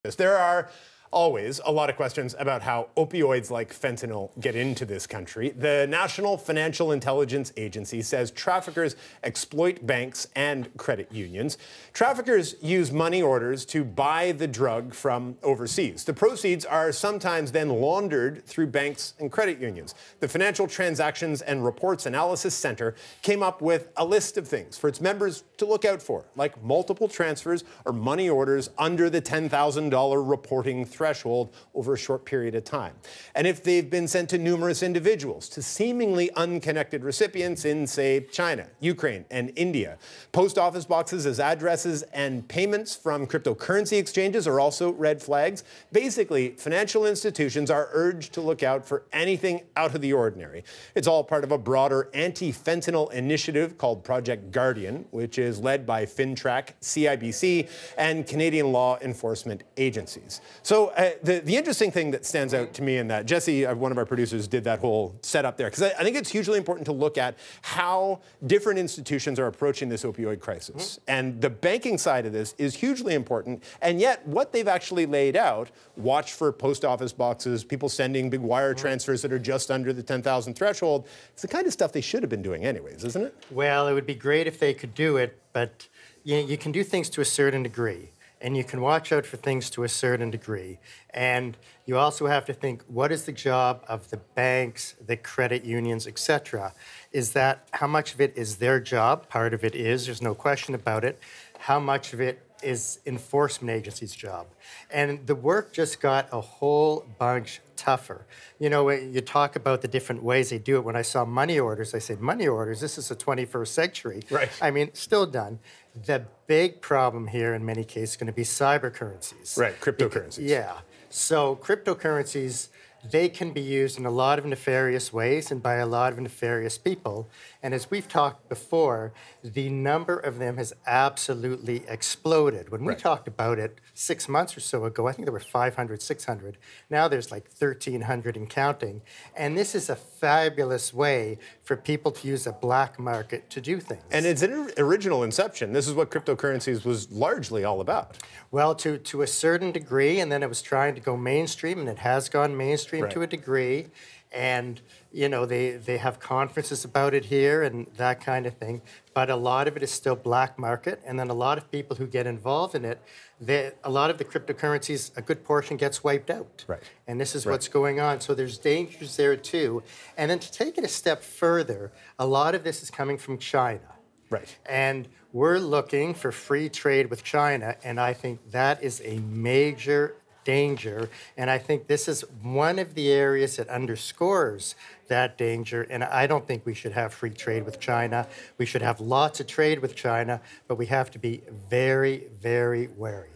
There are always a lot of questions about how opioids like fentanyl get into this country. The National Financial Intelligence Agency says traffickers exploit banks and credit unions. Traffickers use money orders to buy the drug from overseas. The proceeds are sometimes then laundered through banks and credit unions. The Financial Transactions and Reports Analysis Center came up with a list of things for its members to look out for, like multiple transfers or money orders under the $10,000 reporting threshold over a short period of time. And if they've been sent to numerous individuals, to seemingly unconnected recipients in, say, China, Ukraine, and India. Post office boxes as addresses and payments from cryptocurrency exchanges are also red flags. Basically, financial institutions are urged to look out for anything out of the ordinary. It's all part of a broader anti-fentanyl initiative called Project Guardian, which is led by FINTRAC, CIBC, and Canadian law enforcement agencies. So the interesting thing that stands out to me in that, Jesse, one of our producers, did that whole setup there, because I think it's hugely important to look at how different institutions are approaching this opioid crisis. And the banking side of this is hugely important, and yet what they've actually laid out, watch for post office boxes, people sending big wire transfers that are just under the 10,000 threshold, it's the kind of stuff they should have been doing anyways, isn't it? Well, it would be great if they could do it, but you can do things to a certain degree. And you can watch out for things to a certain degree. And you also have to think, what is the job of the banks, the credit unions, et cetera? Is that, how much of it is their job? Part of it is, there's no question about it. How much of it is enforcement agencies' job? And the work just got a whole bunch tougher. You know, you talk about the different ways they do it. When I saw money orders, I said, money orders, this is the 21st century. Right. I mean, still done. The big problem here in many cases is going to be cyber currencies. Right, cryptocurrencies. Yeah. So cryptocurrencies, they can be used in a lot of nefarious ways and by a lot of nefarious people. And as we've talked before, the number of them has absolutely exploded. When we talked about it 6 months or so ago, I think there were 500, 600. Now there's like 1,300 and counting. And this is a fabulous way for people to use a black market to do things. And its original inception, this is what cryptocurrencies was largely all about. Well, to a certain degree, and then it was trying to go mainstream, and it has gone mainstream to a degree. And, you know, they have conferences about it here and that kind of thing. But a lot of it is still black market. And then a lot of people who get involved in it, a lot of the cryptocurrencies, a good portion gets wiped out. Right. And this is what's going on. So there's dangers there, too. And then to take it a step further, a lot of this is coming from China. Right. And we're looking for free trade with China. And I think that is a major danger, and I think this is one of the areas that underscores that danger, and I don't think we should have free trade with China. We should have lots of trade with China, but we have to be very, very wary.